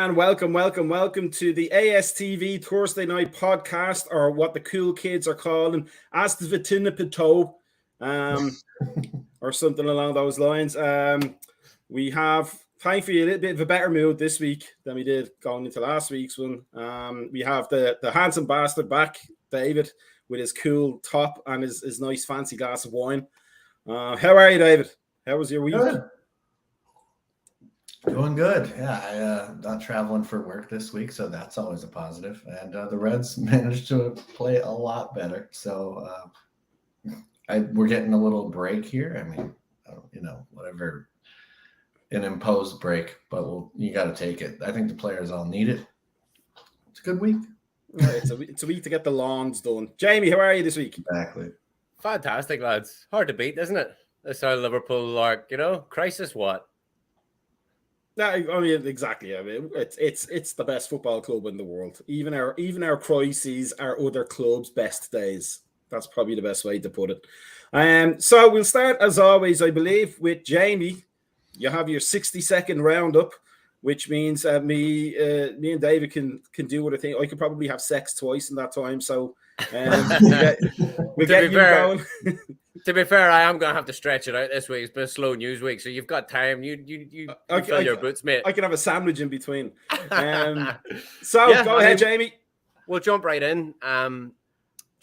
And welcome to the ASTV Thursday Night Podcast, or what the cool kids are calling ASTV, or something along those lines. We have, thankfully, a little bit of a better mood this week than we did going into last week's one. We have the handsome bastard back, David, with his cool top and his nice fancy glass of wine. How are you, David? How was your week? Good. Doing good. Yeah, I'm not traveling for work this week, so that's always a positive. And the Reds managed to play a lot better. So we're getting a little break here. I mean, whatever, an imposed break, but you got to take it. I think the players all need it. It's a good week. Right, it's a week to get the lawns done. Jamie, how are you this week? Exactly. Fantastic, lads. Hard to beat, isn't it? That's how Liverpool are, crisis what? I mean, exactly. I mean, it's the best football club in the world. Even our crises are other clubs' best days. That's probably the best way to put it. So we'll start, as always, I believe, with Jamie. You have your 60-second roundup, which means me and David can do what I think. I could probably have sex twice in that time. So we'll get you going. To be fair, I am going to have to stretch it out this week. It's been a slow news week, so you've got time. You fill your boots, mate. I can have a sandwich in between. Go ahead, Jamie. We'll jump right in. John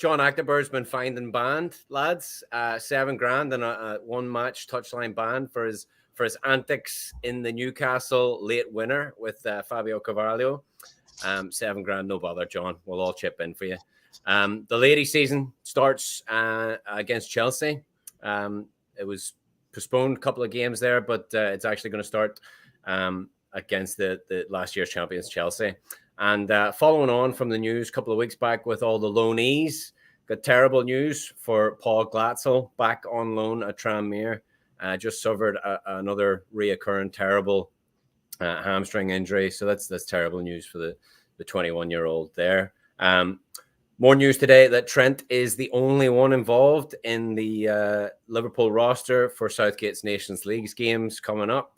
Acterberg's been fined and banned, lads. $7,000 and a one-match touchline ban for his antics in the Newcastle late winner with Fabio Carvalho. $7,000, no bother, John. We'll all chip in for you. The ladies' season starts against Chelsea. It was postponed a couple of games there, but it's actually going to start against the last year's champions, Chelsea. And following on from the news a couple of weeks back with all the loanees, got terrible news for Paul Glatzel, back on loan at Tranmere. Just suffered another reoccurring terrible hamstring injury. So that's terrible news for the 21-year-old there. More news today that Trent is the only one involved in the Liverpool roster for Southgate's Nations League games coming up.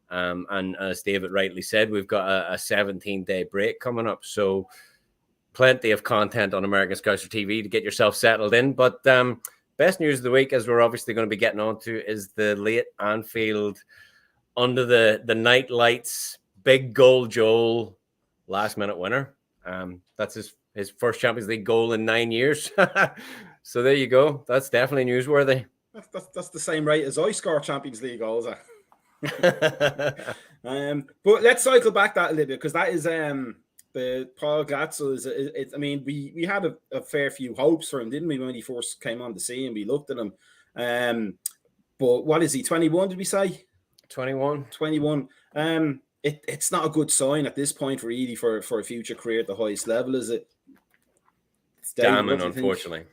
And as David rightly said, we've got a 17-day break coming up. So plenty of content on American Scouser TV to get yourself settled in. But best news of the week, as we're obviously going to be getting on to, is the late Anfield, under the night lights, big goal Joel, last-minute winner. That's his first Champions League goal in 9 years. So there you go. That's definitely newsworthy. That's the same rate as I score Champions League goals. But let's cycle back that a little bit, because that is the Paul Glatzel. I mean, we had a fair few hopes for him, didn't we, when he first came on the scene? We looked at him. But what is he, 21, did we say? 21. It's not a good sign at this point, really, for a future career at the highest level, is it? Damning, unfortunately.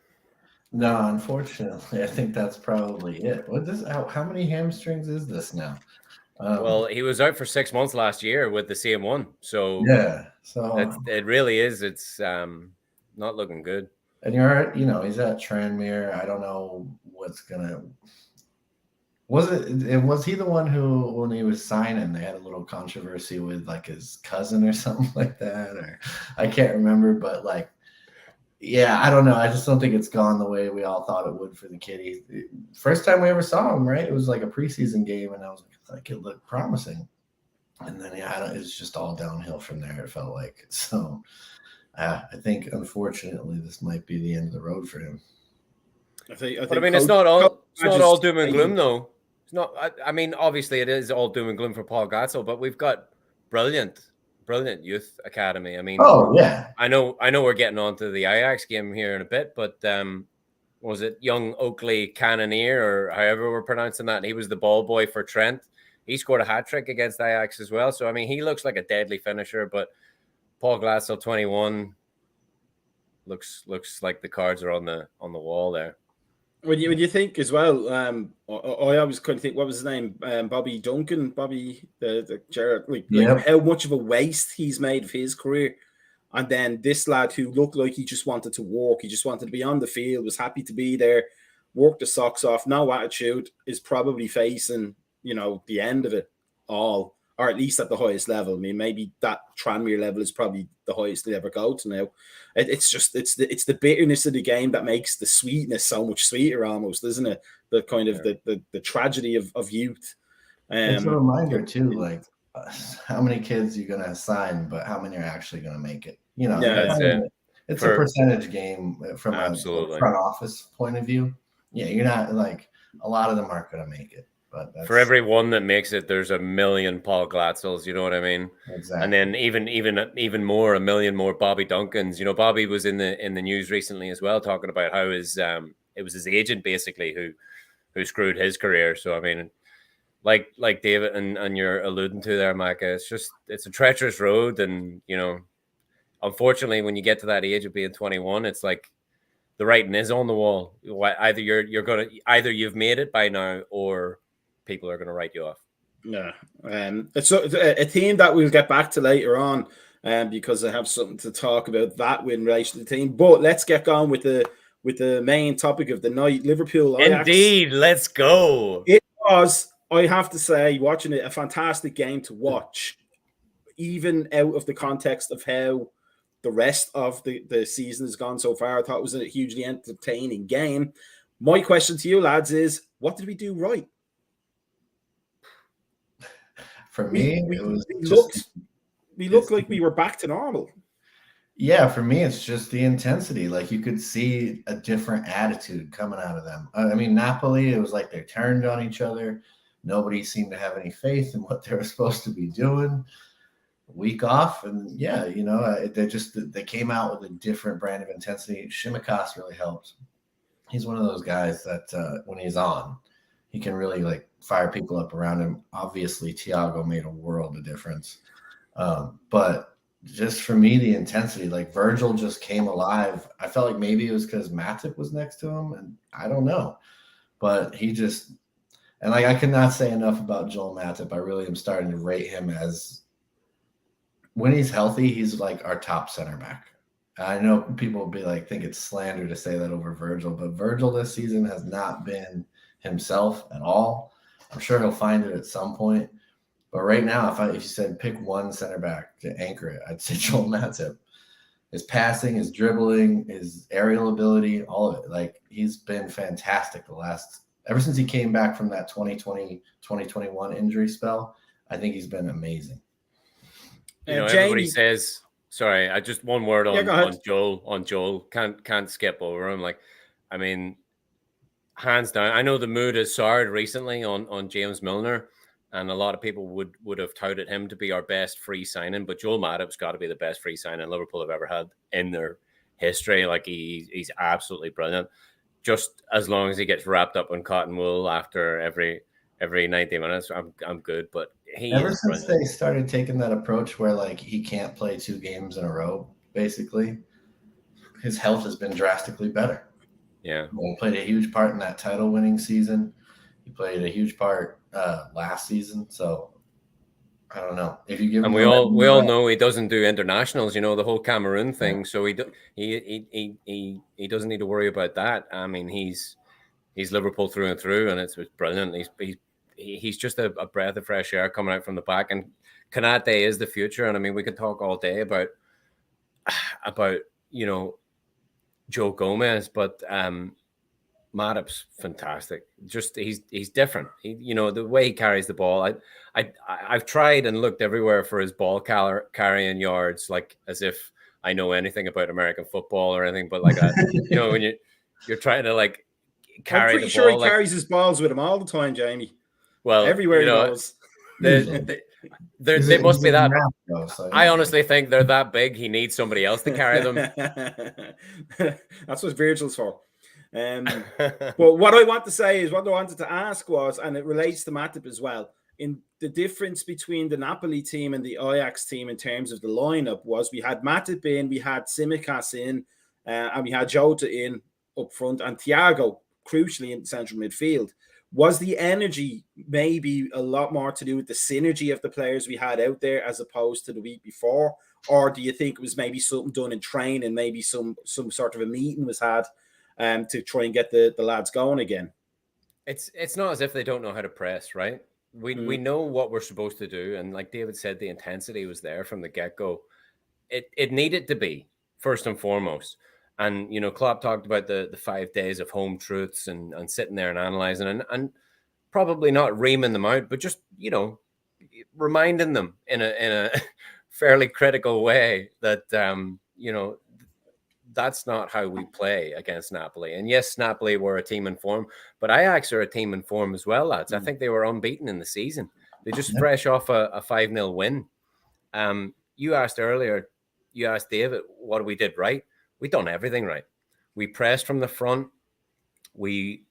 No, unfortunately, I think that's probably it. How many hamstrings is this now? Well, he was out for 6 months last year with the CM1, so yeah, it really is. It's not looking good. And he's at Tranmere. I don't know what's gonna. Was he the one who, when he was signing, they had a little controversy with like his cousin or something like that, or I can't remember, but like. Yeah, I don't know. I just don't think it's gone the way we all thought it would for the kitty. First time we ever saw him, right? It was like a preseason game, and I was like, it looked promising. And then, it's just all downhill from there, it felt like. So I think, unfortunately, this might be the end of the road for him. I mean, it's not all doom and gloom, though. It's not. I mean, obviously, it is all doom and gloom for Paul Glatzel, but we've got brilliant youth academy. I mean, oh yeah, I know we're getting on to the Ajax game here in a bit, but was it young Oakley Cannoneer, or however we're pronouncing that? He was the ball boy for Trent. He scored a hat-trick against Ajax as well. So I mean, he looks like a deadly finisher, but Paul Glatzel, 21, looks like the cards are on the wall there. When you think as well, I always kind of think, what was his name? Bobby Duncan, the Gerard, like how much of a waste he's made of his career. And then this lad who looked like he just wanted to walk, he just wanted to be on the field, was happy to be there, worked the socks off, no attitude, is probably facing, the end of it all. or at least at the highest level. I mean, maybe that Tranmere level is probably the highest they ever go to now. It's the bitterness of the game that makes the sweetness so much sweeter, almost, isn't it? The kind of the tragedy of youth. It's a reminder too, like how many kids you're gonna assign, but how many are actually gonna make it? You know, it's a percentage game from a front office point of view. Yeah, you're not like a lot of them aren't gonna make it. But for every one that makes it, there's a million Paul Glatzels, you know what I mean? Exactly. And then even more, a million more Bobby Duncans. You know, Bobby was in the news recently as well, talking about how his it was his agent basically who screwed his career. So I mean, like David and you're alluding to there, Micah, it's a treacherous road, and you know, unfortunately, when you get to that age of being 21, it's like the writing is on the wall. Either either you've made it by now, or people are going to write you off. Yeah, it's a theme that we'll get back to later on, because I have something to talk about that in relation to the team. But let's get going with the main topic of the night, Liverpool Ajax. Indeed, let's go. It was, I have to say, watching it, a fantastic game to watch, even out of the context of how the rest of the season has gone so far. I thought it was a hugely entertaining game. My question to you, lads, is what did we do right? For me, we looked like we were back to normal. Yeah, for me, it's just the intensity. Like you could see a different attitude coming out of them. I mean, Napoli, it was like they turned on each other. Nobody seemed to have any faith in what they were supposed to be doing. Week off, and yeah, you know, they came out with a different brand of intensity. Shimikas really helped. He's one of those guys that when he's on, he can really like fire people up around him. Obviously, Thiago made a world of difference. But just for me, the intensity, like Virgil just came alive. I felt like maybe it was because Matip was next to him, and I don't know. But and like I could not say enough about Joel Matip. I really am starting to rate him as, when he's healthy, he's like our top center back. I know people will be like, think it's slander to say that over Virgil, but Virgil this season has not been himself at all. I'm sure he'll find it at some point. But right now, if you said pick one center back to anchor it, I'd say Joel Matip. His passing, his dribbling, his aerial ability, all of it. Like, he's been fantastic ever since he came back from that 2020, 2021 injury spell. I think he's been amazing. You know, everybody says, sorry, I just one word on Joel. Can't skip over him. Like, I mean, hands down. I know the mood has soured recently on James Milner, and a lot of people would have touted him to be our best free signing, but Joel Matip's got to be the best free signing Liverpool have ever had in their history. Like, he's absolutely brilliant. Just as long as he gets wrapped up in cotton wool after every 90 minutes, I'm good. But ever since they started taking that approach where like he can't play 2 games in a row, basically, his health has been drastically better. Yeah, he played a huge part in that title-winning season. He played a huge part last season. So I don't know if you give. And we all know he doesn't do internationals. You know, the whole Cameroon thing. Yeah. So he doesn't need to worry about that. I mean, he's Liverpool through and through, and it's brilliant. He's just a breath of fresh air coming out from the back, and Konate is the future. And I mean, we could talk all day about you know, Joe Gomez, but Matip's fantastic. Just he's different. You know, the way he carries the ball. I've tried and looked everywhere for his ball carrying yards, like as if I know anything about American football or anything. But like, you know, when you're trying to like carry, I'm pretty sure he carries his balls with him all the time, Jamie. Well, everywhere he goes. They must be that. I honestly think they're that big. He needs somebody else to carry them. That's what Virgil's for. But what I want to say is, what I wanted to ask was, and it relates to Matip as well, in the difference between the Napoli team and the Ajax team in terms of the lineup was we had Matip in, we had Tsimikas in, and we had Jota in up front, and Thiago crucially in central midfield. Was the energy maybe a lot more to do with the synergy of the players we had out there as opposed to the week before? Or do you think it was maybe something done in training, maybe some sort of a meeting was had to try and get the lads going again? It's not as if they don't know how to press, right? We know what we're supposed to do, and like David said, the intensity was there from the get-go. It needed to be, first and foremost. And Klopp talked about the 5 days of home truths and sitting there and analyzing and probably not reaming them out, but just reminding them in a fairly critical way that that's not how we play against Napoli. And yes, Napoli were a team in form, but Ajax are a team in form as well, lads. I think they were unbeaten in the season. They just fresh off a 5-0 win. You asked David what we did right. We done everything right. We pressed from the front. We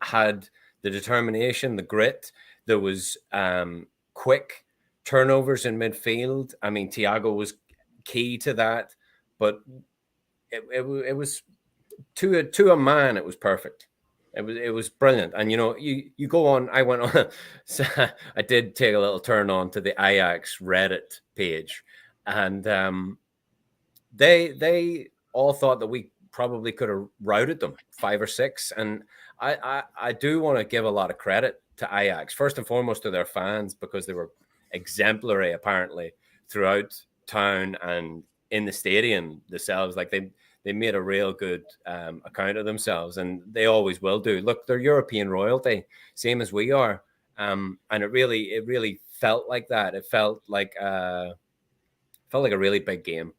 had the determination, the grit. There was quick turnovers in midfield. I mean, Thiago was key to that, but it was to a man. It was perfect. It was brilliant. And you go on. I went on. I did take a little turn on to the Ajax Reddit page, and they all thought that we probably could have routed them 5 or 6. And I do want to give a lot of credit to Ajax, first and foremost to their fans, because they were exemplary apparently throughout town and in the stadium themselves. Like they made a real good account of themselves, and they always will do. Look, they're European royalty, same as we are, and it really felt like that. It felt like a really big game.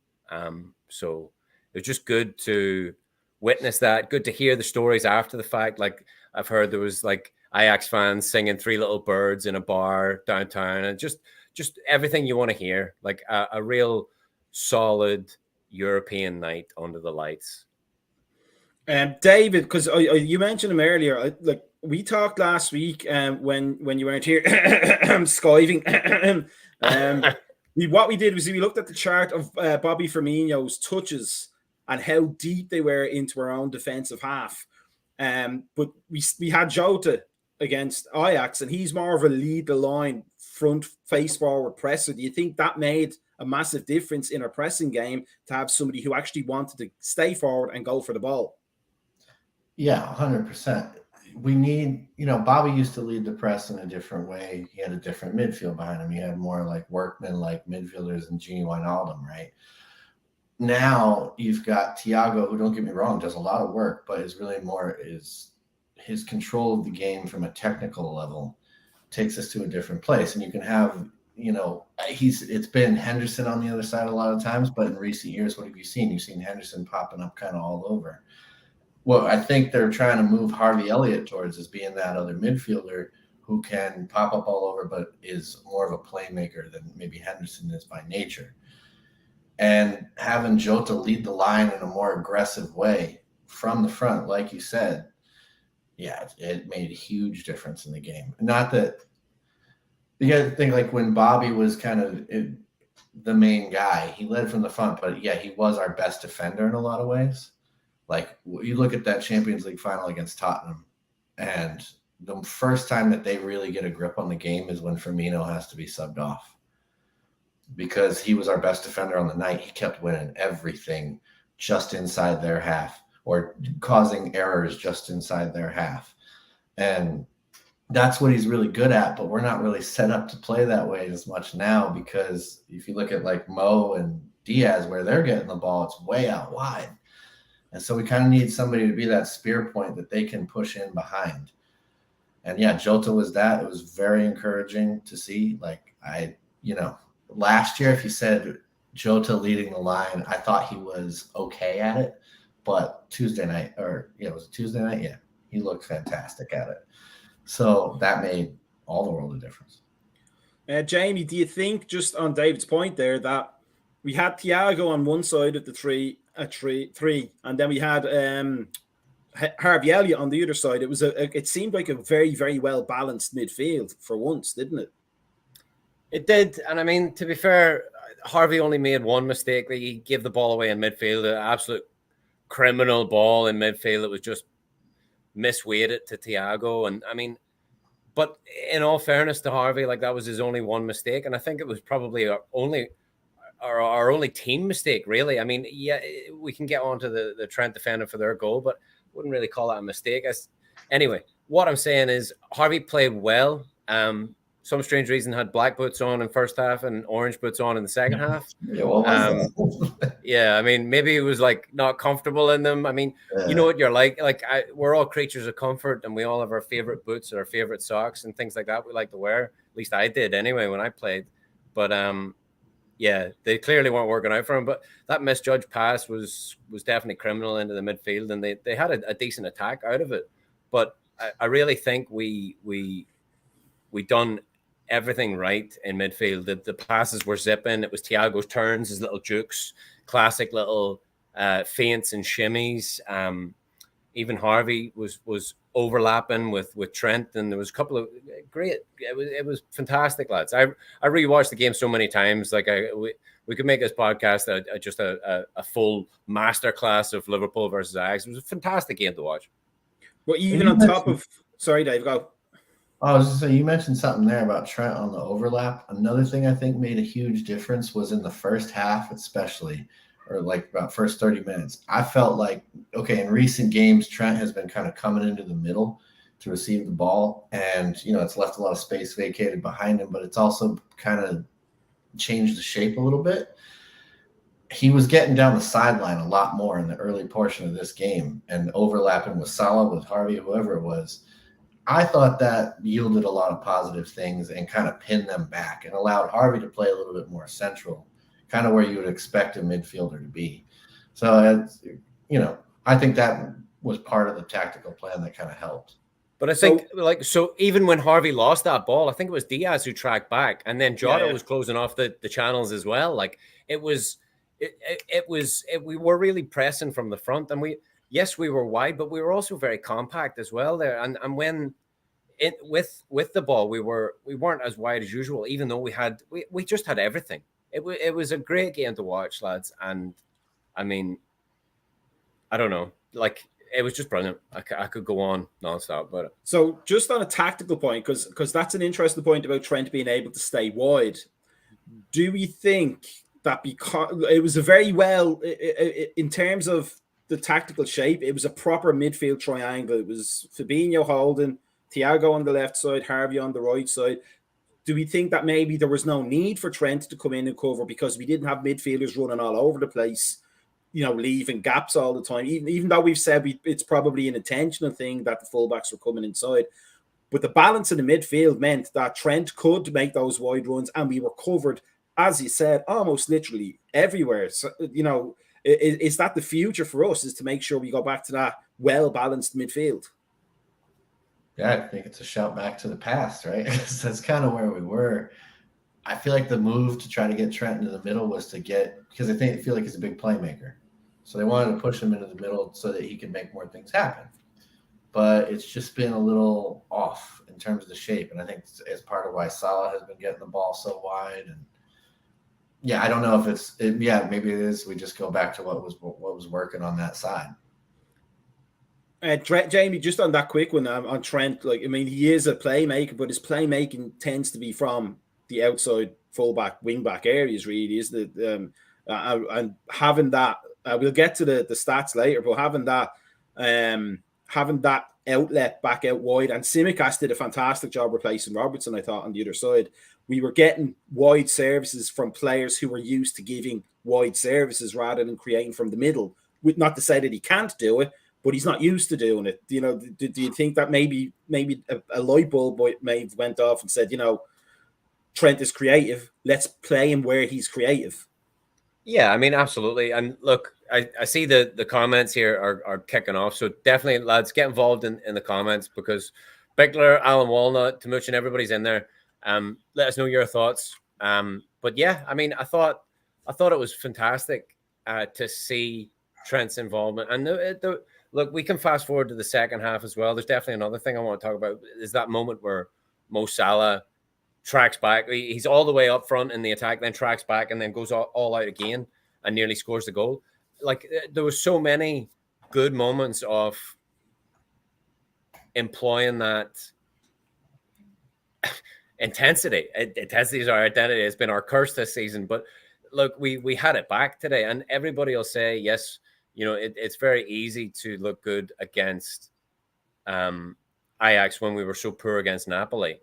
So it was just good to witness that. Good to hear the stories after the fact. Like I've heard there was like Ajax fans singing Three Little Birds in a bar downtown, and just everything you want to hear. Like a real solid European night under the lights. David, because you mentioned him earlier, like we talked last week when you weren't here, skiving. What we did was we looked at the chart of Bobby Firmino's touches and how deep they were into our own defensive half. But we had Jota against Ajax, and he's more of a lead the line, front face forward presser. Do you think that made a massive difference in our pressing game to have somebody who actually wanted to stay forward and go for the ball? Yeah, 100%. We need, Bobby used to lead the press in a different way. He had a different midfield behind him. He had more like workman-like midfielders and Gini Wijnaldum, right? Now you've got Thiago, who, don't get me wrong, does a lot of work, but is really more is his control of the game from a technical level takes us to a different place. And you can have, it's been Henderson on the other side a lot of times, but in recent years, what have you seen? You've seen Henderson popping up kind of all over. What I think they're trying to move Harvey Elliott towards is being that other midfielder who can pop up all over, but is more of a playmaker than maybe Henderson is by nature. And having Jota lead the line in a more aggressive way from the front, like you said, yeah, it made a huge difference in the game. Not that you got to think, like when Bobby was kind of the main guy, he led from the front, but yeah, he was our best defender in a lot of ways. Like you look at that Champions League final against Tottenham, and the first time that they really get a grip on the game is when Firmino has to be subbed off, because he was our best defender on the night. He kept winning everything just inside their half, or causing errors just inside their half. And that's what he's really good at, but we're not really set up to play that way as much now, because if you look at like Mo and Diaz, where they're getting the ball, it's way out wide. And so we kind of need somebody to be that spear point that they can push in behind. And yeah, Jota was that. It was very encouraging to see. Like last year, if you said Jota leading the line, I thought he was okay at it. But Tuesday night, was it Tuesday night? Yeah, he looked fantastic at it. So that made all the world of difference. Jamie, do you think, just on David's point there, that we had Thiago on one side of the three, and then we had Harvey Elliott on the other side? It seemed like a very, very well balanced midfield for once, didn't it? It did. And I mean, to be fair, Harvey only made one mistake. He gave the ball away in midfield, an absolute criminal ball in midfield that was just misweighted to Thiago. And I mean, but in all fairness to Harvey, like that was his only one mistake. And I think it was probably our only team mistake, really. I mean, yeah, we can get on to the Trent defender for their goal, but wouldn't really call that a mistake. Anyway, what I'm saying is Harvey played well. some strange reason had black boots on in first half and orange boots on in the second half. Yeah, what was that? Yeah, I mean, maybe it was like not comfortable in them. I mean, you know what you're like we're all creatures of comfort, and we all have our favorite boots or our favorite socks and things like that we like to wear. At least I did anyway when I played. But yeah, they clearly weren't working out for him. But that misjudged pass was definitely criminal into the midfield, and they had a decent attack out of it. But I really think we done everything right in midfield. The passes were zipping. It was Thiago's turns, his little jukes, classic little feints and shimmies. Even Harvey was overlapping with Trent, and there was a couple of great. It was fantastic, lads. I rewatched the game so many times. Like we could make this podcast just a full masterclass of Liverpool versus Ajax. It was a fantastic game to watch. Well, even on top of, sorry, Dave, go. I was just saying, you mentioned something there about Trent on the overlap. Another thing I think made a huge difference was in the first half, especially, or like about first 30 minutes. I felt like, okay, in recent games, Trent has been kind of coming into the middle to receive the ball, and it's left a lot of space vacated behind him, but it's also kind of changed the shape a little bit. He was getting down the sideline a lot more in the early portion of this game and overlapping with Salah, with Harvey, whoever it was. I thought that yielded a lot of positive things and kind of pinned them back and allowed Harvey to play a little bit more central, kind of where you would expect a midfielder to be. So, I think that was part of the tactical plan that kind of helped. But I think, so even when Harvey lost that ball, I think it was Diaz who tracked back, and then Jota was closing off the channels as well. Like we were really pressing from the front, and we were wide, but we were also very compact as well there. And when with the ball, we weren't as wide as usual, even though we just had everything. It was a great game to watch, lads. And I mean, I don't know, like it was just brilliant. I could go on nonstop, but so just on a tactical point, because that's an interesting point about Trent being able to stay wide. Do we think that because it was a very well in terms of the tactical shape, it was a proper midfield triangle. It was Fabinho holding, Thiago on the left side, Harvey on the right side. Do we think that maybe there was no need for Trent to come in and cover because we didn't have midfielders running all over the place, leaving gaps all the time? Even though we've said it's probably an intentional thing that the fullbacks were coming inside. But the balance in the midfield meant that Trent could make those wide runs, and we were covered, as you said, almost literally everywhere. So, is that the future for us, is to make sure we go back to that well-balanced midfield? Yeah, I think it's a shout back to the past, right? That's kind of where we were. I feel like the move to try to get Trent into the middle was because I feel like he's a big playmaker. So they wanted to push him into the middle so that he could make more things happen. But it's just been a little off in terms of the shape. And I think it's part of why Salah has been getting the ball so wide. And yeah, I don't know if maybe it is. We just go back to what was working on that side. Jamie, just on that quick one on Trent, he is a playmaker, but his playmaking tends to be from the outside fullback, wingback areas, really, isn't it? And having that, we'll get to the stats later, but having that outlet back out wide, and Tsimikas did a fantastic job replacing Robertson, I thought, on the other side. We were getting wide services from players who were used to giving wide services rather than creating from the middle. Not to say that he can't do it, but he's not used to doing it. Do you think that maybe a light bulb may have went off and said, Trent is creative, let's play him where he's creative? Yeah, I mean, absolutely. And look, I see the comments here are kicking off. So definitely, lads, get involved in the comments, because Bickler, Alan Walnut, Tamuchin, everybody's in there. Let us know your thoughts. But yeah, I mean, I thought it was fantastic to see Trent's involvement. And look, we can fast forward to the second half as well. There's definitely another thing I want to talk about, is that moment where Mo Salah tracks back. He's all the way up front in the attack, then tracks back and then goes all out again and nearly scores the goal. Like, there was so many good moments of employing that intensity. Intensity is our identity. It's been our curse this season. But look, we had it back today, and everybody will say, yes, it's very easy to look good against Ajax when we were so poor against Napoli.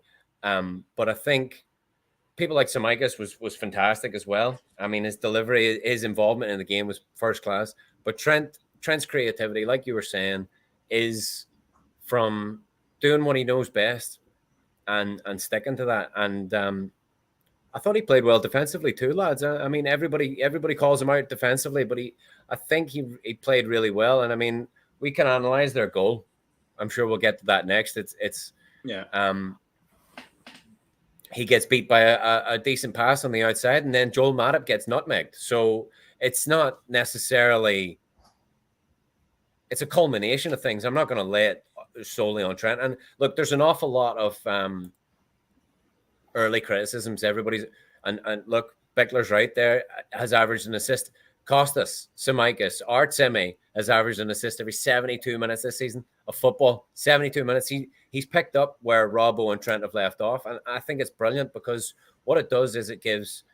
But I think people like Tsimikas was fantastic as well. I mean, his delivery, his involvement in the game was first class. But Trent's creativity, like you were saying, is from doing what he knows best and sticking to that. And I thought he played well defensively too, lads. I mean, everybody calls him out defensively, but I think he played really well. And I mean, we can analyze their goal. I'm sure we'll get to that next. It's he gets beat by a decent pass on the outside, and then Joel Matip gets nutmegged. So it's not necessarily, it's a culmination of things. I'm not going to lay it solely on Trent. And look, there's an awful lot of early criticisms. Everybody's and look, Bickler's right there, has averaged an assist. Costas, Tsimikas, Artsemi has averaged an assist every 72 minutes this season of football. 72 minutes. He's picked up where Robbo and Trent have left off. And I think it's brilliant because what it does is it gives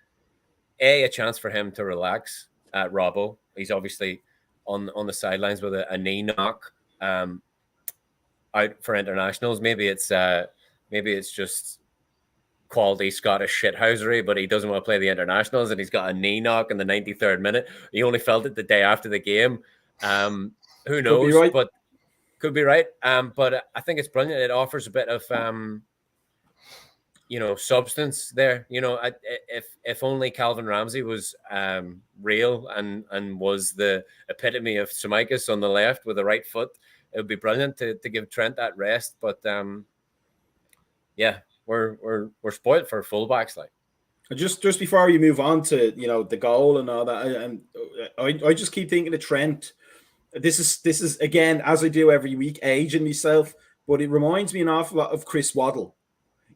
a chance for him to relax at Robbo. He's obviously on the sidelines with a knee knock out for internationals. Maybe it's just quality Scottish shithousery, but he doesn't want to play the internationals and he's got a knee knock in the 93rd minute. He only felt it the day after the game. Who knows? Could be right. But could be right. But I think it's brilliant. It offers a bit of substance there. If only Calvin Ramsey was real and was the epitome of Tsimikas on the left with the right foot, it would be brilliant to give Trent that rest. But we're spoiled for fullbacks. Like, just before you move on to the goal and all that, and I just keep thinking of Trent. This is again, as I do every week, aging myself, but it reminds me an awful lot of Chris Waddle,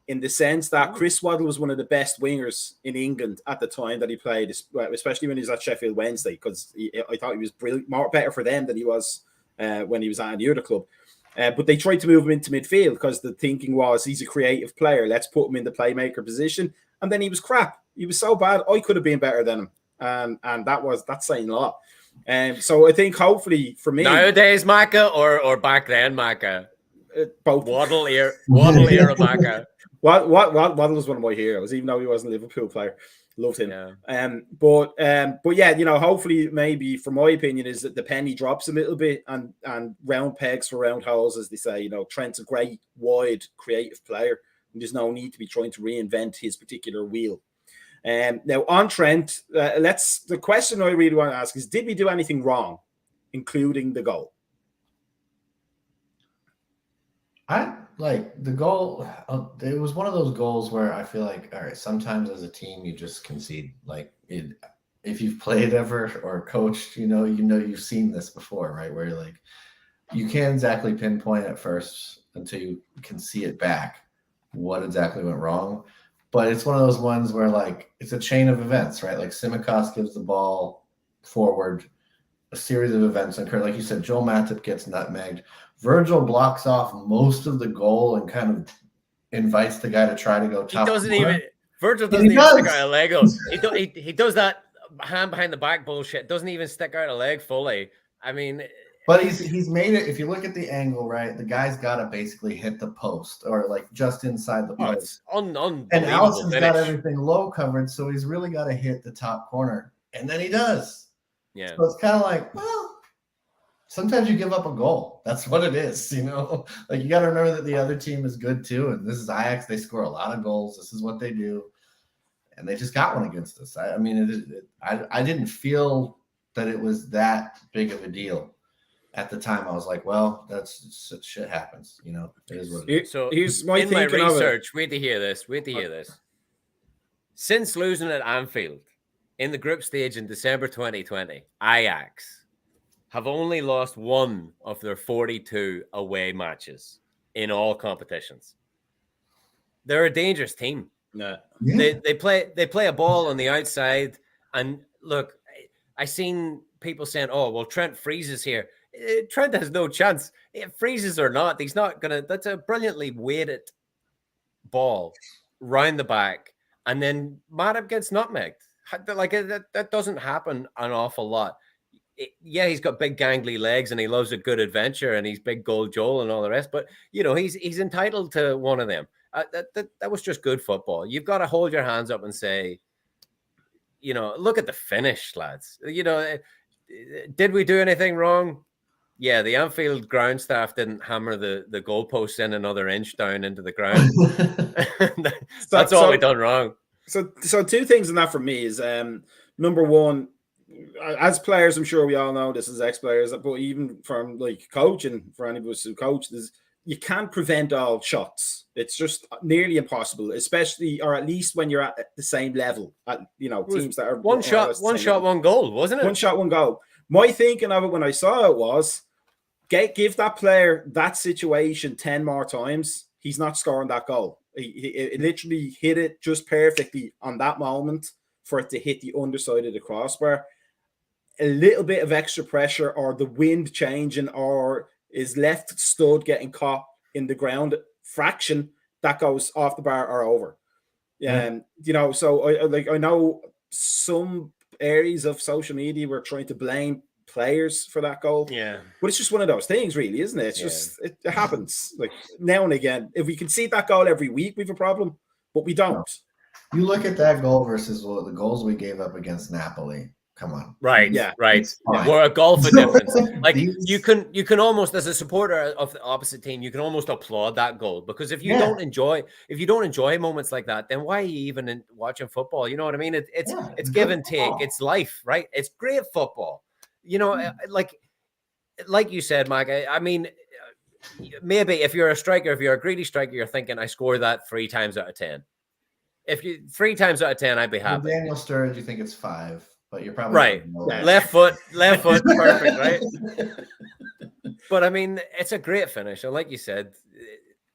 in the sense that Chris Waddle was one of the best wingers in England at the time that he played, especially when he was at Sheffield Wednesday, because I thought he was brilliant, better for them than he was when he was at the other club. But they tried to move him into midfield because the thinking was he's a creative player. Let's put him in the playmaker position. And then he was crap. He was so bad. I could have been better than him. And that's saying a lot. So I think hopefully for me nowadays, Maka, or back then, Maka, both. Waddle era Maka. Waddle was one of my heroes, even though he wasn't a Liverpool player. Loved him. Yeah. But yeah, hopefully maybe, from my opinion, is that the penny drops a little bit and round pegs for round holes, as they say. Trent's a great, wide, creative player, and there's no need to be trying to reinvent his particular wheel. Now on Trent, the question I really want to ask is, did we do anything wrong, including the goal? I like the goal. It was one of those goals where I feel like, all right, sometimes as a team you just concede. Like if you've played ever or coached, you've seen this before, right? Where you're like, you can't exactly pinpoint at first until you can see it back what exactly went wrong. But it's one of those ones where, like, it's a chain of events, right? Like Tsimikas gives the ball forward, a series of events occur. Like you said, Joel Matip gets nutmegged. Virgil blocks off most of the goal and kind of invites the guy to try to go top. Virgil doesn't even stick out a leg. He does that hand behind the back bullshit. Doesn't even stick out a leg fully. I mean, but he's made it. If you look at the angle, right, the guy's got to basically hit the post or like just inside the post. And Allison's got everything low covered, so he's really got to hit the top corner, and then he does. Yeah. So it's kind of like, well, sometimes you give up a goal. That's what it is, Like, you got to remember that the other team is good too, and this is Ajax. They score a lot of goals. This is what they do, and they just got one against us. I mean, I didn't feel that it was that big of a deal at the time. I was like, well, that's shit happens, It is what it is. So here's my research. Wait to hear this. Since losing at Anfield in the group stage in December 2020, Ajax have only lost one of their 42 away matches in all competitions. They're a dangerous team. Yeah. They play a ball on the outside, and look, I seen people saying, "Oh, well, Trent freezes here." Trent has no chance. It freezes or not, he's not gonna. That's a brilliantly weighted ball round the back, and then Matip gets nutmegged. Like that doesn't happen an awful lot. He's got big gangly legs and he loves a good adventure and he's big goal Joel and all the rest. But he's entitled to one of them. That was just good football. You've got to hold your hands up and say, look at the finish, lads. Did we do anything wrong? Yeah, the Anfield ground staff didn't hammer the goalposts in another inch down into the ground. That's all we done wrong. So two things in that for me is number one, as players, I'm sure we all know this as ex-players, but even from like coaching, for any of us who coach, you can't prevent all shots. It's just nearly impossible, especially, or at least when you're at the same level. Teams that are one shot, one goal, wasn't it? One shot, one goal. My thinking of it when I saw it was, give that player that situation 10 more times, he's not scoring that goal. He literally hit it just perfectly on that moment for it to hit the underside of the crossbar. A little bit of extra pressure, or the wind changing, or is left stood getting caught in the ground fraction, that goes off the bar or over. So I know some areas of social media were trying to blame players for that goal. Yeah. But it's just one of those things, really, isn't it? It's just, it happens like now and again. If we concede that goal every week, we have a problem, but we don't. You look at that goal versus the goals we gave up against Napoli. Come on. Right. Yeah. Right. We're a goal for difference. Like you can almost, as a supporter of the opposite team, you can almost applaud that goal, because if you don't enjoy moments like that, then why are you even watching football? You know what I mean? It's give and take. It's life, right? It's great football. Like you said, Mike, I mean, maybe if you're a striker, if you're a greedy striker, you're thinking, I score that 3 times out of 10. If you 3 times out of 10, I'd be happy. With Daniel Sturridge, you think it's 5. But you're probably right. Left foot, perfect, right? But I mean, it's a great finish, and like you said,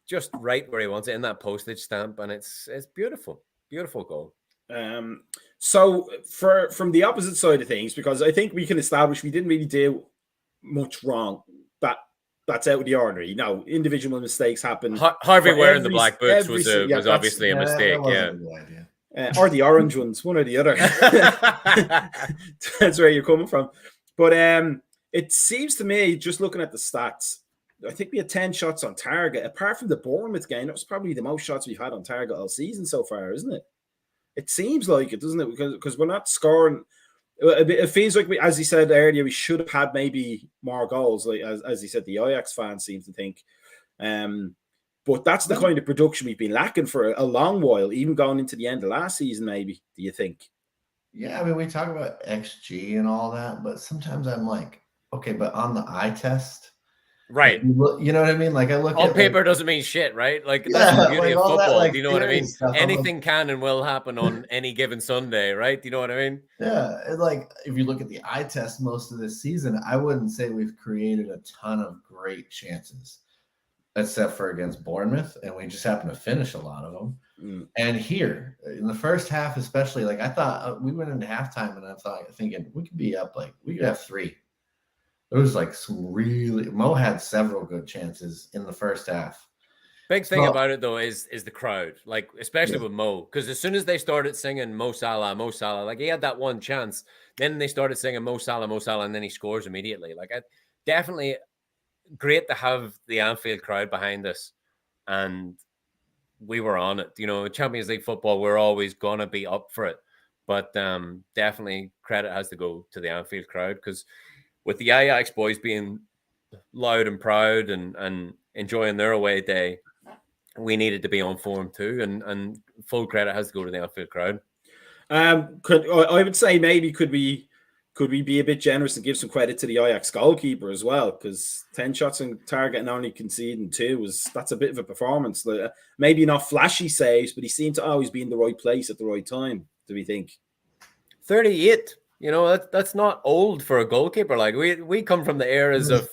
just right where he wants it, in that postage stamp, and it's beautiful, beautiful goal. So from the opposite side of things, because I think we can establish we didn't really do much wrong. That's out of the ordinary. Now, individual mistakes happen. Harvey wearing the black boots was obviously a mistake. Yeah. Or the orange ones, one or the other. That's where you're coming from. But it seems to me, just looking at the stats, I think we had 10 shots on target. Apart from the Bournemouth game, that was probably the most shots we've had on target all season so far, isn't it? It seems like it, doesn't it? Because we're not scoring. It feels like, as he said earlier, we should have had maybe more goals, like as he said, the Ajax fans seem to think. But that's the kind of production we've been lacking for a long while, even going into the end of last season, maybe, do you think? Yeah, I mean, we talk about XG and all that, but sometimes I'm like, okay, but on the eye test, right? You know what I mean? Like I look on paper doesn't mean shit, right? Like that's the beauty of football. That, do you know what I mean? Anything can and will happen on any given Sunday, right? Do you know what I mean? Yeah, like if you look at the eye test most of this season, I wouldn't say we've created a ton of great chances, except for against Bournemouth, and we just happen to finish a lot of them. And here in the first half, especially, like I thought we went into halftime, and I thought thinking we could be up, like we could have 3. There was like Mo had several good chances in the first half. Big thing about it though is the crowd, like especially with Mo, because as soon as they started singing Mo Salah, like he had that one chance, then they started singing Mo Salah, and then he scores immediately. Like definitely great to have the Anfield crowd behind us, and we were on it. You know, Champions League football, we're always gonna be up for it, but definitely credit has to go to the Anfield crowd, because with the Ajax boys being loud and proud and enjoying their away day, we needed to be on form too, and full credit has to go to the Anfield crowd. I would say maybe could we be a bit generous and give some credit to the Ajax goalkeeper as well, because 10 shots on target and only conceding 2 that's a bit of a performance. Maybe not flashy saves, but he seemed to always be in the right place at the right time. Do we think? 38. You know, that's not old for a goalkeeper. Like we come from the eras of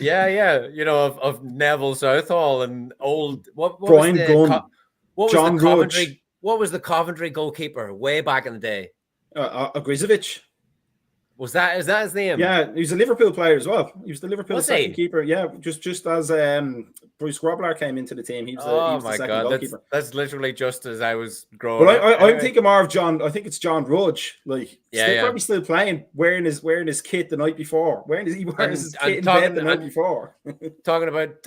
you know, of Neville Southall and old Brian Gunn, John Coventry? What was the Coventry goalkeeper way back in the day? Grizovic. Is that his name? Yeah, he was a Liverpool player as well. He was the Liverpool second keeper. Yeah, just as Bruce Grobbelaar came into the team, he was the second goalkeeper. That's literally just as I was growing up. I'm thinking more of John. I think it's John Rudge. Like, probably still playing, wearing his kit the night before. Wearing his kit in bed the night before. Talking about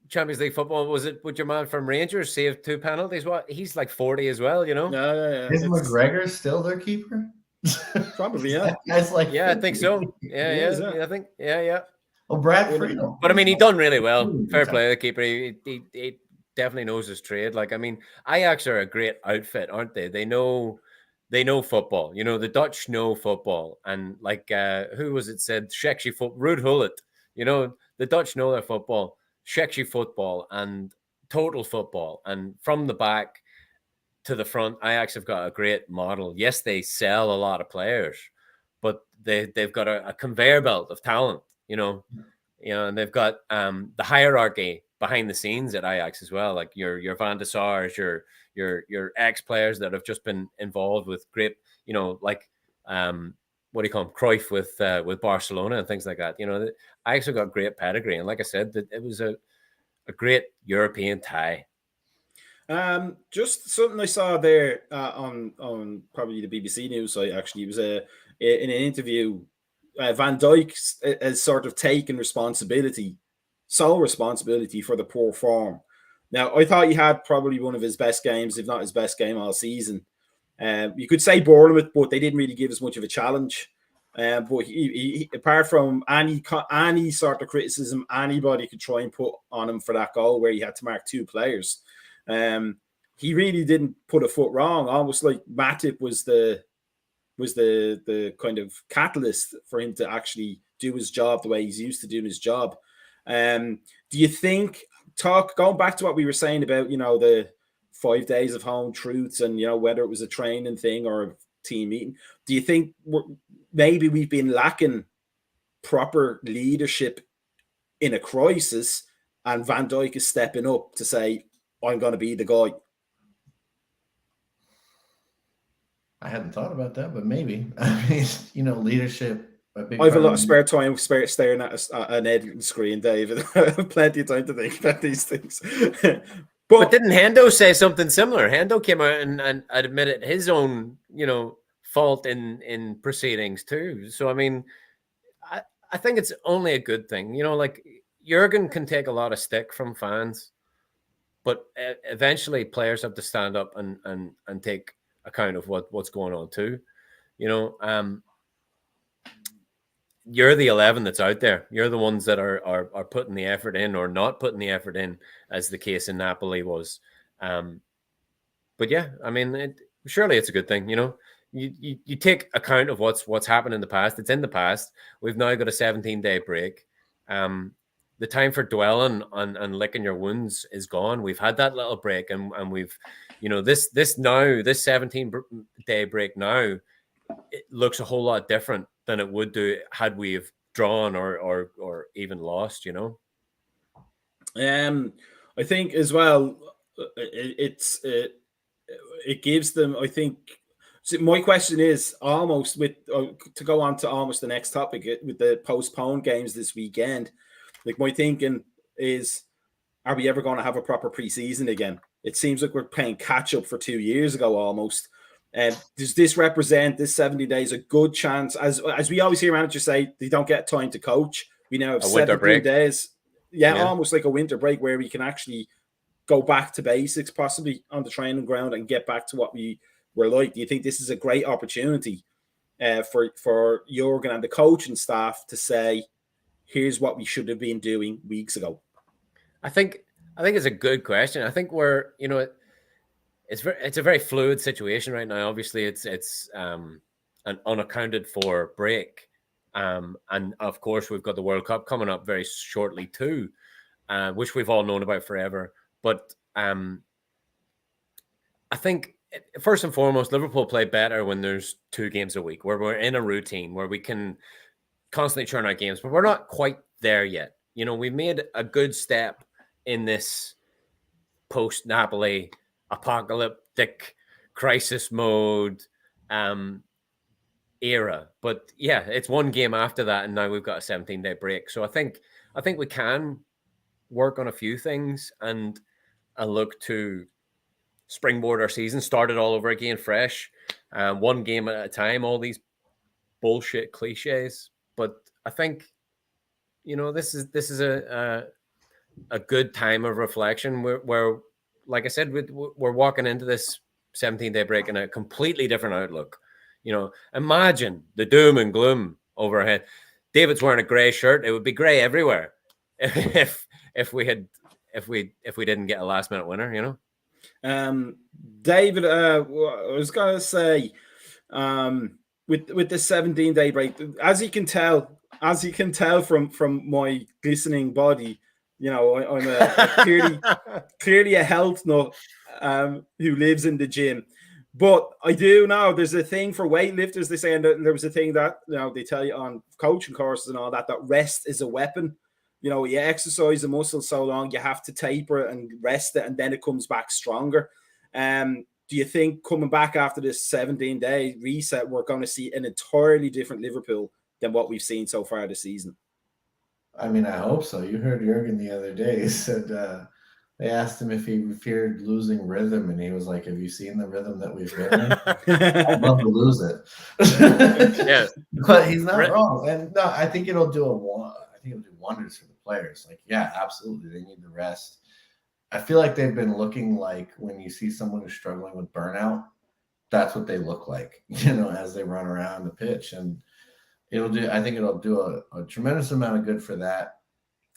Champions League football. Was it with your man from Rangers saved 2 penalties? What, he's like 40 as well, you know? Yeah. Is McGregor still their keeper? Probably, yeah. That's like Yeah, 50. I think so. Yeah. I think, yeah. Oh, Brad Friedel. But I mean, he done really well. Really Fair good play to the keeper. He definitely knows his trade. Like, I mean, Ajax are a great outfit, aren't they? They know football. You know, the Dutch know football. And like, who was it said? Sexy foot, Ruud Gullit. You know, the Dutch know their football, sexy football, and total football. And from the back to the front, Ajax have got a great model. Yes, they sell a lot of players, but they've got a conveyor belt of talent. You know, and they've got the hierarchy behind the scenes at Ajax as well. Like your Van de Sars, your ex players that have just been involved with great, you know, like what do you call them, Cruyff with Barcelona and things like that. You know, Ajax have got great pedigree, and like I said, it was a great European tie. Just something I saw there on probably the BBC News site. Actually, it was in an interview. Van Dijk has sort of taken sole responsibility for the poor form. Now, I thought he had probably one of his best games, if not his best game all season. You could say Bournemouth, but they didn't really give us much of a challenge. But he apart from any sort of criticism anybody could try and put on him for that goal where he had to mark 2 players, he really didn't put a foot wrong. Almost like Matip was the kind of catalyst for him to actually do his job the way he's used to doing his job. Do you think, going back to what we were saying about, you know, the 5 days of home truths and, you know, whether it was a training thing or a team meeting, do you think maybe we've been lacking proper leadership in a crisis and Van Dijk is stepping up to say, I'm going to be the guy? I hadn't thought about that, but maybe. I mean, you know, leadership. I have a lot of spare time staring at an editing screen, David. I have plenty of time to think about these things. But didn't Hendo say something similar? Hendo came out and admitted his own, you know, fault in proceedings too. So, I mean, I think it's only a good thing. You know, like Jurgen can take a lot of stick from fans, but eventually players have to stand up and take account of what's going on too. You know, you're the 11 that's out there. You're the ones that are putting the effort in or not putting the effort in, as the case in Napoli was. But yeah, I mean, surely it's a good thing. You know, you take account of what's happened in the past. It's in the past. We've now got a 17-day break. The time for dwelling and licking your wounds is gone. We've had that little break, and we've, you know, this 17-day break now, it looks a whole lot different than it would do had we have drawn or even lost, you know. I think as well, it gives them, I think. So my question is almost to go on to almost the next topic with the postponed games this weekend. Like, my thinking is, are we ever going to have a proper preseason again? It seems like we're playing catch up for 2 years ago almost. Does this represent, this 70 days, a good chance? As we always hear managers say, they don't get time to coach. We now have 17 days. Yeah, almost like a winter break where we can actually go back to basics, possibly on the training ground, and get back to what we were like. Do you think this is a great opportunity for Jurgen and the coaching staff to say, here's what we should have been doing weeks ago? I think it's a good question. I think we're, you know, it's a very fluid situation right now. Obviously, it's an unaccounted for break, and of course we've got the World Cup coming up very shortly too, which we've all known about forever. But I think first and foremost, Liverpool play better when there's 2 games a week, where we're in a routine, where we can constantly churn out games, but we're not quite there yet. You know, we made a good step in this post-Napoli apocalyptic crisis mode era. But yeah, it's 1 game after that, and now we've got a 17-day break. So I think we can work on a few things and look to springboard our season, start it all over again fresh, 1 game at a time, all these bullshit cliches. But I think, you know, this is a good time of reflection where like I said, we're walking into this 17-day break in a completely different outlook. Imagine the doom and gloom overhead. David's wearing a gray shirt. It would be gray everywhere if we didn't get a last minute winner. David, I was gonna say, with the 17-day break, as you can tell from my glistening body, I'm a clearly a health nut who lives in the gym. But I do know there's a thing for weightlifters. They say, and there was a thing that they tell you on coaching courses and all that rest is a weapon. You exercise the muscle so long, you have to taper it and rest it, and then it comes back stronger. Do you think coming back after this 17-day reset, we're going to see an entirely different Liverpool than what we've seen so far this season? I mean, I hope so. You heard Jurgen the other day. He said they asked him if he feared losing rhythm, and he was like, "Have you seen the rhythm that we've been in? I'd love to lose it." Yeah, but he's not wrong. And no, I think it'll do wonders for the players. Like, yeah, absolutely, they need the rest. I feel like they've been looking like when you see someone who's struggling with burnout, that's what they look like, as they run around the pitch. And I think it'll do a tremendous amount of good for that.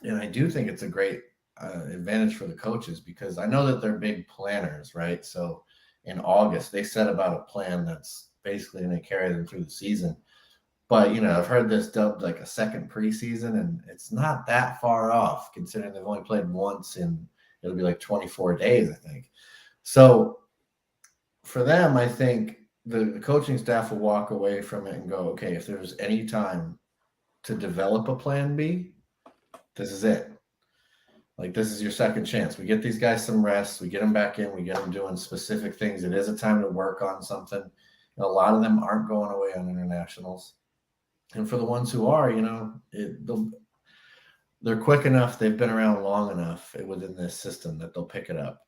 And I do think it's a great advantage for the coaches, because I know that they're big planners, right? So in August, they set about a plan that's basically going to carry them through the season. But, I've heard this dubbed like a second preseason, and it's not that far off considering they've only played once in, it'll be like 24 days, I think. So for them, I think the coaching staff will walk away from it and go, okay, if there's any time to develop a plan B, this is it. Like, this is your second chance. We get these guys some rest. We get them back in. We get them doing specific things. It is a time to work on something. A lot of them aren't going away on internationals. And for the ones who are, they're quick enough. They've been around long enough within this system that they'll pick it up.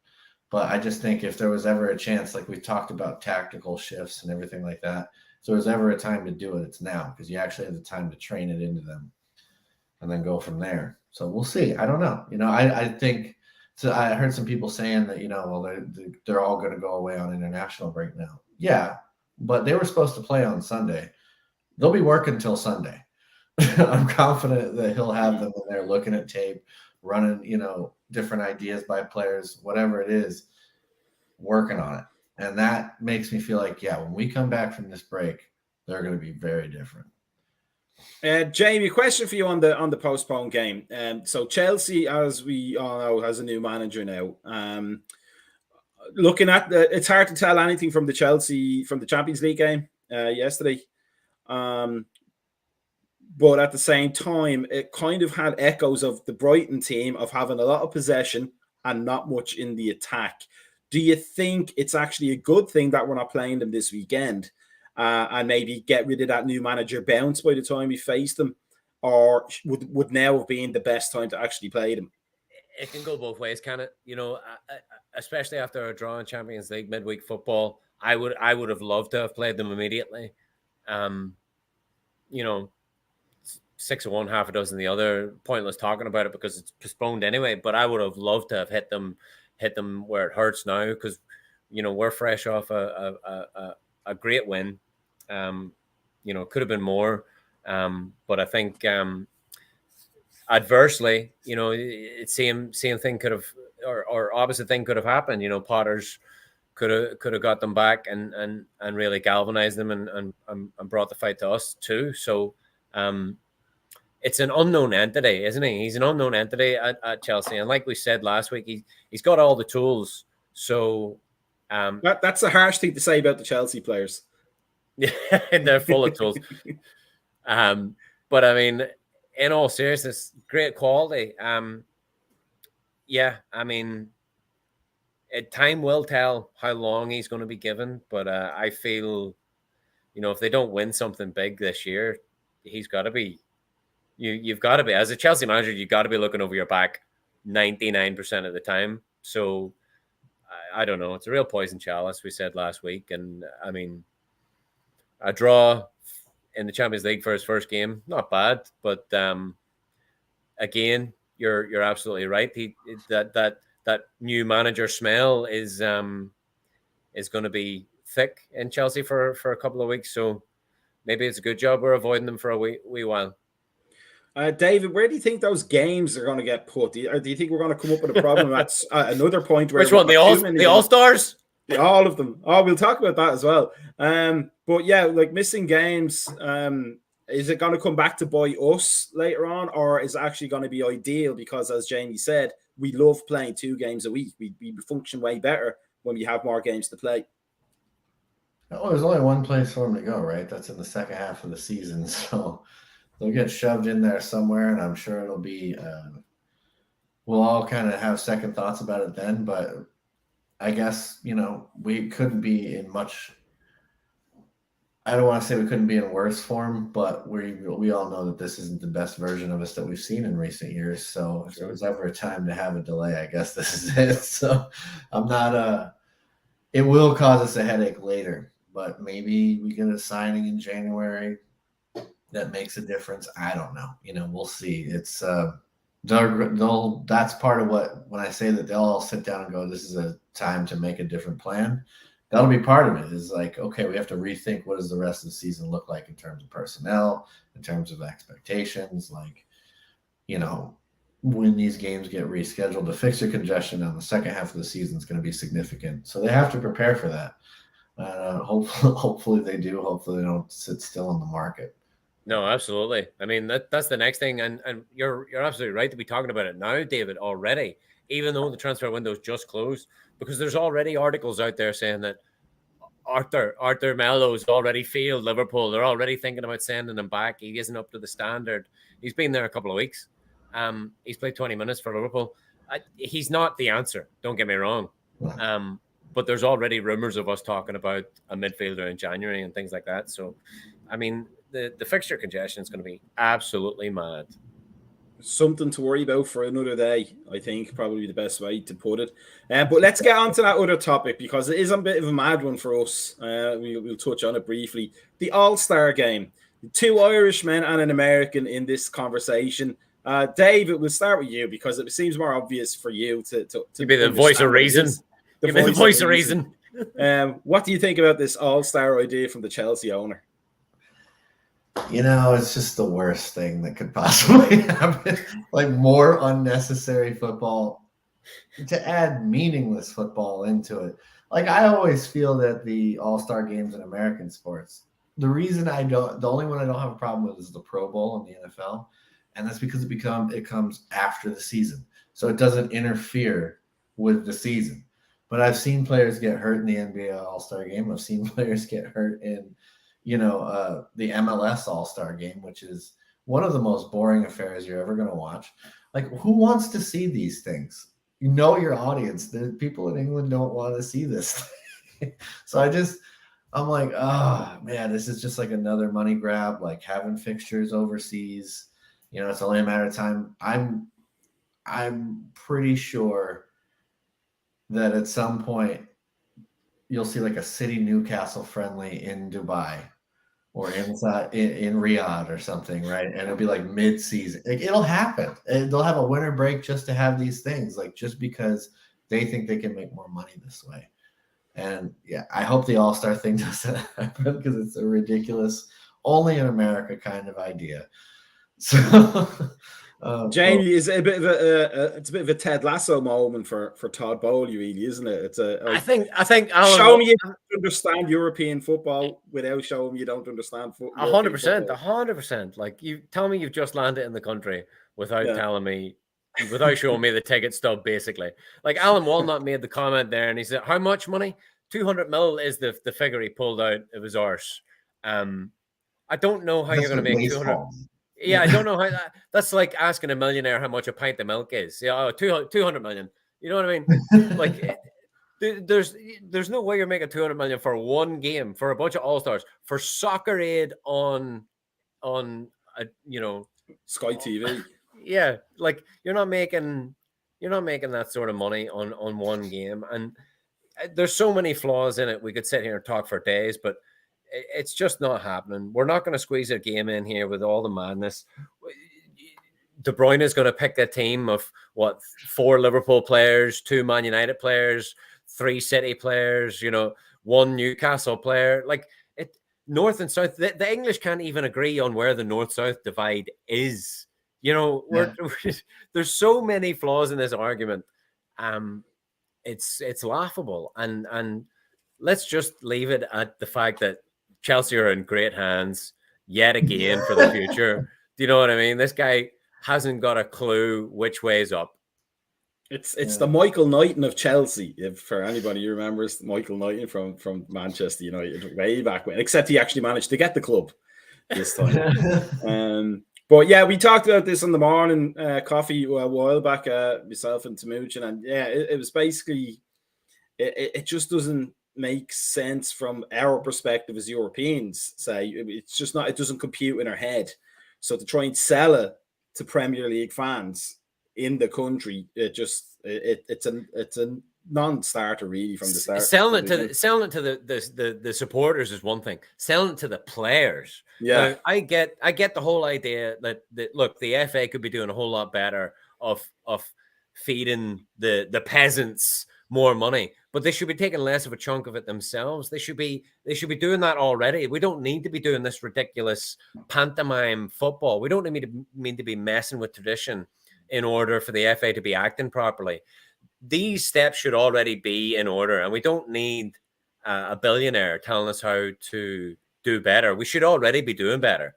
But I just think if there was ever a chance, like we talked about tactical shifts and everything like that, if there was ever a time to do it, it's now, because you actually have the time to train it into them and then go from there. So we'll see. I don't know. I think so. I heard some people saying that, they're all going to go away on international break now. Yeah, but they were supposed to play on Sunday. They'll be working till Sunday. I'm confident that he'll have them in there looking at tape, running, different ideas by players, whatever it is, working on it. And that makes me feel like, yeah, when we come back from this break, they're going to be very different. Jamie, question for you on the postponed game. So Chelsea, as we all know, has a new manager now. Looking at it's hard to tell anything from the Champions League game yesterday. But at the same time, it kind of had echoes of the Brighton team of having a lot of possession and not much in the attack. Do you think it's actually a good thing that we're not playing them this weekend and maybe get rid of that new manager bounce by the time we face them? Or would now have been the best time to actually play them? It can go both ways, can it? Especially after a draw in Champions League midweek football, I would have loved to have played them immediately. 6 of one, half a dozen the other. Pointless talking about it because it's postponed anyway. But I would have loved to have hit them where it hurts now, because we're fresh off a great win. Could have been more, but I think adversely, same thing could have, or opposite thing could have happened. Potters could have got them back and really galvanized them and brought the fight to us too. So it's an unknown entity, isn't he? He's an unknown entity at Chelsea, and like we said last week, he's got all the tools. So that's a harsh thing to say about the Chelsea players. Yeah, they're full of tools. But I mean, in all seriousness, great quality. Time will tell how long he's going to be given, but I feel, if they don't win something big this year, he's got to be. You've got to be, as a Chelsea manager, you've got to be looking over your back 99% of the time. So I don't know. It's a real poison chalice, we said last week, and I mean, a draw in the Champions League for his first game, not bad, but again, you're absolutely right. That new manager smell is going to be thick in Chelsea for a couple of weeks. So maybe it's a good job we're avoiding them for a wee while. David, where do you think those games are going to get put? Do you think we're going to come up with a problem? That's another point where which one? The All-Stars? All of them. Oh, we'll talk about that as well. But yeah, like missing games. Is it going to come back to bite us later on, or is it actually going to be ideal? Because as Jamie said, we love playing 2 games a week. We function way better when we have more games to play. Oh, there's only one place for them to go, right? That's in the second half of the season. So they'll get shoved in there somewhere, and I'm sure it'll be we'll all kind of have second thoughts about it then. But I guess, we couldn't be in much – I don't want to say we couldn't be in worse form, but we all know that this isn't the best version of us that we've seen in recent years. So if there was ever a time to have a delay, I guess this is it. So I'm not it will cause us a headache later, but maybe we get a signing in January that makes a difference. I don't know. We'll see. It's that's part of when I say that they'll all sit down and go, this is a time to make a different plan. That'll be part of it, is like, okay, we have to rethink what does the rest of the season look like in terms of personnel, in terms of expectations, like, when these games get rescheduled, the fixture congestion on the second half of the season is going to be significant. So they have to prepare for that. Hopefully they do. Hopefully they don't sit still in the market. No, absolutely. I mean, that's the next thing. And you're absolutely right to be talking about it now, David, already, even though the transfer window's just closed, because there's already articles out there saying that Arthur Melo's already failed Liverpool. They're already thinking about sending him back. He isn't up to the standard. He's been there a couple of weeks. He's played 20 minutes for Liverpool. He's not the answer. Don't get me wrong. But there's already rumors of us talking about a midfielder in January and things like that. So, I mean, the fixture congestion is going to be absolutely mad. Something to worry about for another day, I think, probably the best way to put it. But let's get on to that other topic, because it is a bit of a mad one for us. We'll touch on it briefly. The All-Star game. 2 Irishmen and an American in this conversation. David, we'll start with you, because it seems more obvious for you to be the voice of reason. Give me the voice of reason. What do you think about this All-Star idea from the Chelsea owner? It's just the worst thing that could possibly happen. Like, more unnecessary football to add meaningless football into it. Like, I always feel that the All-Star games in American sports, the only one I don't have a problem with is the Pro Bowl in the NFL. And that's because it comes after the season. So it doesn't interfere with the season. But I've seen players get hurt in the NBA All-Star game. I've seen players get hurt in the MLS All-Star game, which is one of the most boring affairs you're ever going to watch. Like, who wants to see these things? Your audience. The people in England don't want to see this. So I'm like, oh man, this is just like another money grab, like having fixtures overseas. It's only a matter of time. I'm pretty sure that at some point you'll see like a City Newcastle friendly in Dubai or inside in Riyadh or something, right? And it'll be like mid-season. It'll happen. And they'll have a winter break just to have these things, like just because they think they can make more money this way. And yeah, I hope the All-Star thing doesn't happen, because it's a ridiculous, only in America kind of idea. So Jamie, is it a bit of a Ted Lasso moment for Todd Bowley, really, isn't it? I think Alan, show me you don't understand European football without showing me you don't understand football. 100%. Like, you tell me you've just landed in the country without telling me, without showing me the ticket stub, basically. Like, Alan Walnut made the comment there, and he said, how much money? 200 mil is the figure he pulled out of his arse. I don't know how you're going to make 200. Yeah, I don't know how that's like asking a millionaire how much a pint of milk is. Yeah, 200 million. You know what I mean? Like, there's no way you're making 200 million for one game, for a bunch of All-Stars, for Soccer Aid on Sky TV. Yeah, like you're not making that sort of money on one game, and there's so many flaws in it. We could sit here and talk for days, but it's just not happening. We're not going to squeeze a game in here with all the madness. De Bruyne is going to pick a team of 4 Liverpool players, 2 Man United players, 3 City players, 1 Newcastle player. Like it, North and South. The English can't even agree on where the North-South divide is. There's so many flaws in this argument. It's laughable, and let's just leave it at the fact that Chelsea are in great hands yet again for the future. Do you know what I mean? This guy hasn't got a clue which way is up. It's the Michael Knighton of Chelsea. If for anybody who remembers Michael Knighton from Manchester United way back when, except he actually managed to get the club this time. But yeah, we talked about this in the morning coffee a while back, myself and Timuchin, and yeah, it was basically it just doesn't make sense from our perspective as Europeans. Say it's just not. It doesn't compute in our head. So to try and sell it to Premier League fans in the country, it's a non-starter really from the start. Selling it to the supporters is one thing. Selling it to the players. Yeah, now, I get the whole idea that look, the FA could be doing a whole lot better of feeding the peasants more money, but they should be taking less of a chunk of it themselves. They should be doing that already. We don't need to be doing this ridiculous pantomime football. We don't need to be messing with tradition in order for the FA to be acting properly. These steps should already be in order, and we don't need a billionaire telling us how to do better. We should already be doing better.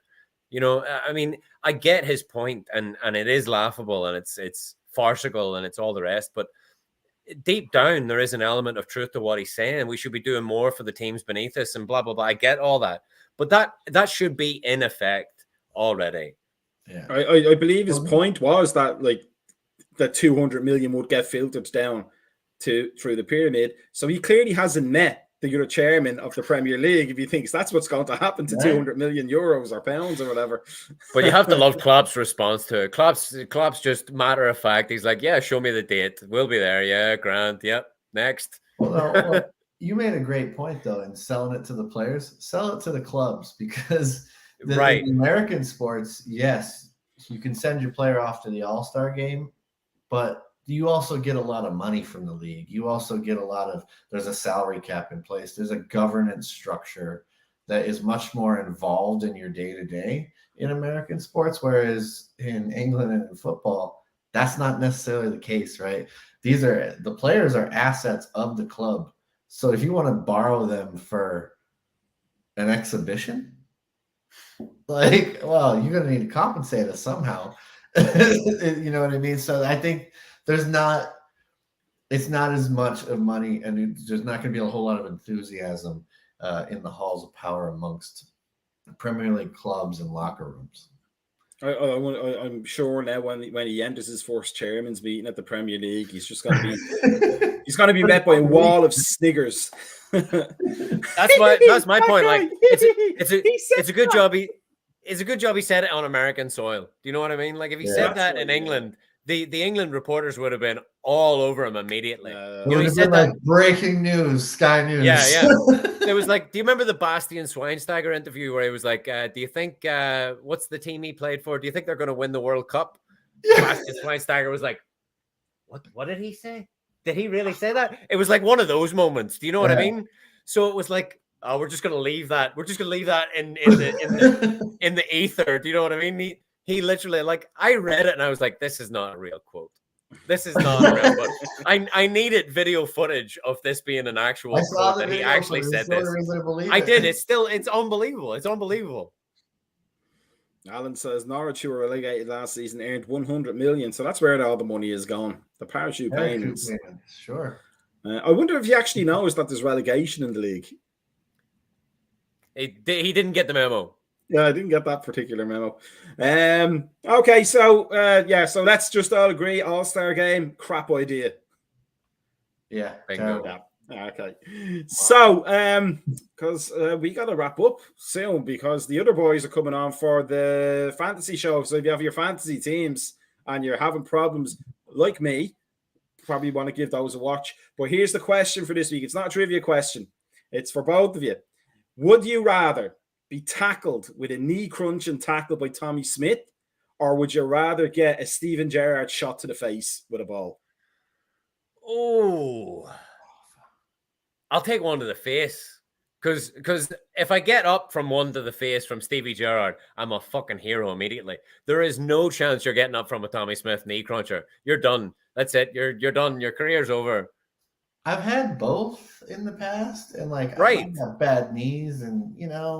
I mean, I get his point, and it is laughable, and it's farcical, and it's all the rest, but deep down, there is an element of truth to what he's saying. We should be doing more for the teams beneath us and blah, blah, blah. I get all that. But that should be in effect already. Yeah. I believe his point was that that 200 million would get filtered down through the pyramid. So he clearly hasn't met the chairman of the Premier League if he thinks that's what's going to happen to 200 million euros or pounds or whatever. But you have to love Klopp's response to it. Klopp's just matter of fact. He's like, yeah, show me the date. We'll be there. Yeah, grand. Yep. Next. Well, you made a great point, though, in selling it to the players. Sell it to the clubs, because in American sports, yes, you can send your player off to the All-Star game, but you also get a lot of money from the league. You also get there's a salary cap in place. There's a governance structure that is much more involved in your day-to-day in American sports, whereas in England and in football, that's not necessarily the case, right? The players are assets of the club. So if you want to borrow them for an exhibition, you're going to need to compensate us somehow. You know what I mean? So I think it's not as much of money, and there's not going to be a whole lot of enthusiasm in the halls of power amongst Premier League clubs and locker rooms. I'm sure now when he enters his first chairman's meeting at the Premier League, he's just going to be met by a wall of sniggers. That's my point. Like it's a good job. It's a good job he said it on American soil. Do you know what I mean? Like if he said that in England, the England reporters would have been all over him immediately. He said that breaking news, Sky News. Yeah. It was like, do you remember the Bastian Schweinsteiger interview where he was like, do you think what's the team he played for? Do you think they're going to win the World Cup? Bastian Schweinsteiger was like, what did he say? Did he really say that? It was like one of those moments. Do you know what I mean? So it was like, oh, we're just going to leave that. We're just going to leave that in the ether. Do you know what I mean? He literally, like, I read it and I was like, this is not a real quote. This is not a real quote. I needed video footage of this being an actual quote that he actually said this. I did. It's unbelievable. It's unbelievable. Alan says Norwich, who were relegated last season, earned 100 million. So that's where all the money is gone. The parachute payments. Sure. I wonder if he actually knows that there's relegation in the league. He didn't get the memo. Yeah, I didn't get that particular memo. Okay, so so let's just all agree, All-Star game, crap idea. Yeah. Okay. So, because we got to wrap up soon because the other boys are coming on for the fantasy show. So if you have your fantasy teams and you're having problems like me, probably want to give those a watch. But here's the question for this week. It's not a trivia question. It's for both of you. Would you rather be tackled with a knee-crunching tackle by Tommy Smith or would you rather get a Steven Gerrard shot to the face with a ball? Oh, I'll take one to the face. Because if I get up from one to the face from Stevie Gerrard, I'm a fucking hero immediately. There is no chance you're getting up from a Tommy Smith knee cruncher. You're done. That's it. You're done. Your career's over. I've had both in the past, and like right. I have bad knees, and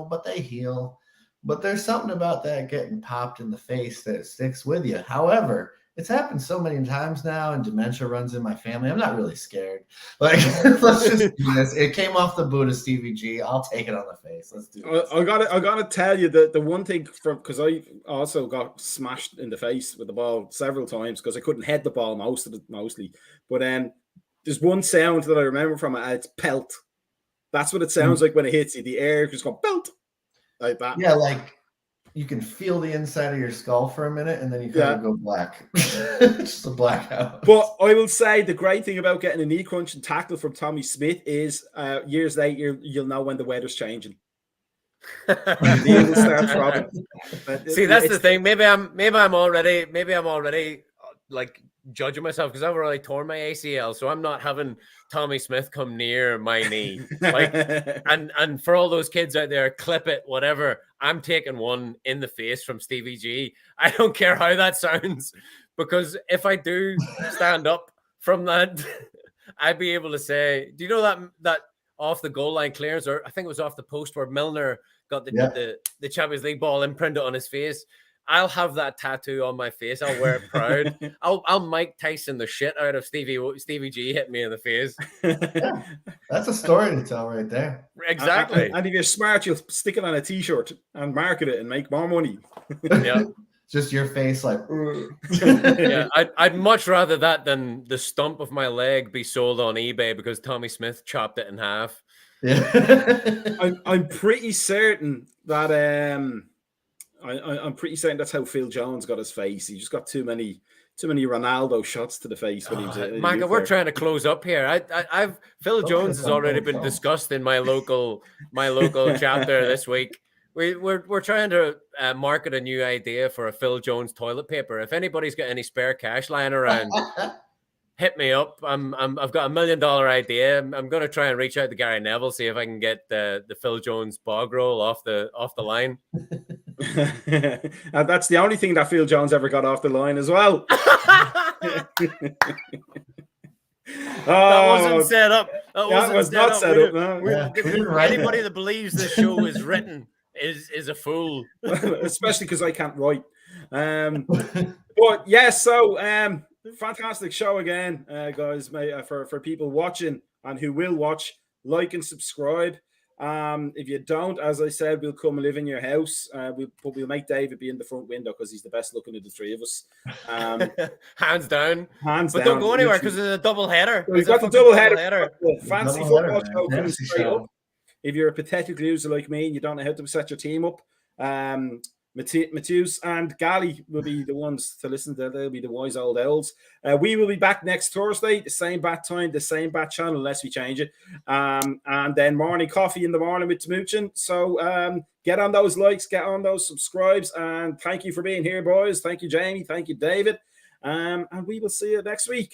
but they heal. But there's something about that getting popped in the face that sticks with you. However, it's happened so many times now, and dementia runs in my family. I'm not really scared. Like, let's just do this. It came off the boot of Stevie G. I'll take it on the face. Let's do this. I gotta tell you that the one thing because I also got smashed in the face with the ball several times because I couldn't head the ball mostly. But there's one sound that I remember from it. It's pelt. That's what it sounds like when it hits you. The air just goes pelt like that. Yeah, like. You can feel the inside of your skull for a minute, and then you kind of go black. Just a blackout. But I will say the great thing about getting a knee crunch and tackle from Tommy Smith is years later, you'll know when the weather's changing. See, that's the thing. Maybe I'm already like judging myself because I've already torn my ACL, so I'm not having Tommy Smith come near my knee. Like, and for all those kids out there, clip it, whatever. I'm taking one in the face from Stevie G. I don't care how that sounds, because if I do stand up from that, I'd be able to say, do you know that off the goal line clearance, or I think it was off the post where Milner got the Champions League ball imprinted on his face? I'll have that tattoo on my face. I'll wear it proud. I'll Mike Tyson the shit out of Stevie G hitting me in the face. Yeah, that's a story to tell right there. Exactly. And if you're smart, you'll stick it on a T-shirt and market it and make more money. Yeah. Just your face like. Yeah, I'd much rather that than the stump of my leg be sold on eBay because Tommy Smith chopped it in half. Yeah. I'm pretty certain that I'm pretty certain that's how Phil Jones got his face. He just got too many Ronaldo shots to the face when he was. Micah, we're trying to close up here. I've Phil Jones has already been discussed in my local chapter this week. We're trying to market a new idea for a Phil Jones toilet paper. If anybody's got any spare cash lying around, hit me up. I've got $1 million idea. I'm going to try and reach out to Gary Neville, see if I can get the Phil Jones bog roll off the line. And that's the only thing that Phil Jones ever got off the line as well. That wasn't set up. That was not set up. Anybody that believes this show is written is a fool. Especially because I can't write. But yeah, so fantastic show again, guys. For people watching and who will watch, like and subscribe. If you don't, as I said, we'll come live in your house. We'll make David be in the front window because he's the best looking of the three of us. Hands down. But don't go anywhere because it's a double header. We've got the double header. Fancy football show coming straight up. If you're a pathetic loser like me and you don't know how to set your team up, Matthews and Gally will be the ones to listen to. They'll be the wise old owls. We will be back next Thursday, the same bat time, the same bat channel, unless we change it. And then morning coffee in the morning with Smooching. So get on those likes, get on those subscribes, and thank you for being here, boys. Thank you, Jamie. Thank you, David. And we will see you next week.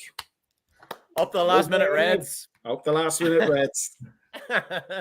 Up the last minute, Reds. Up the last minute, Reds.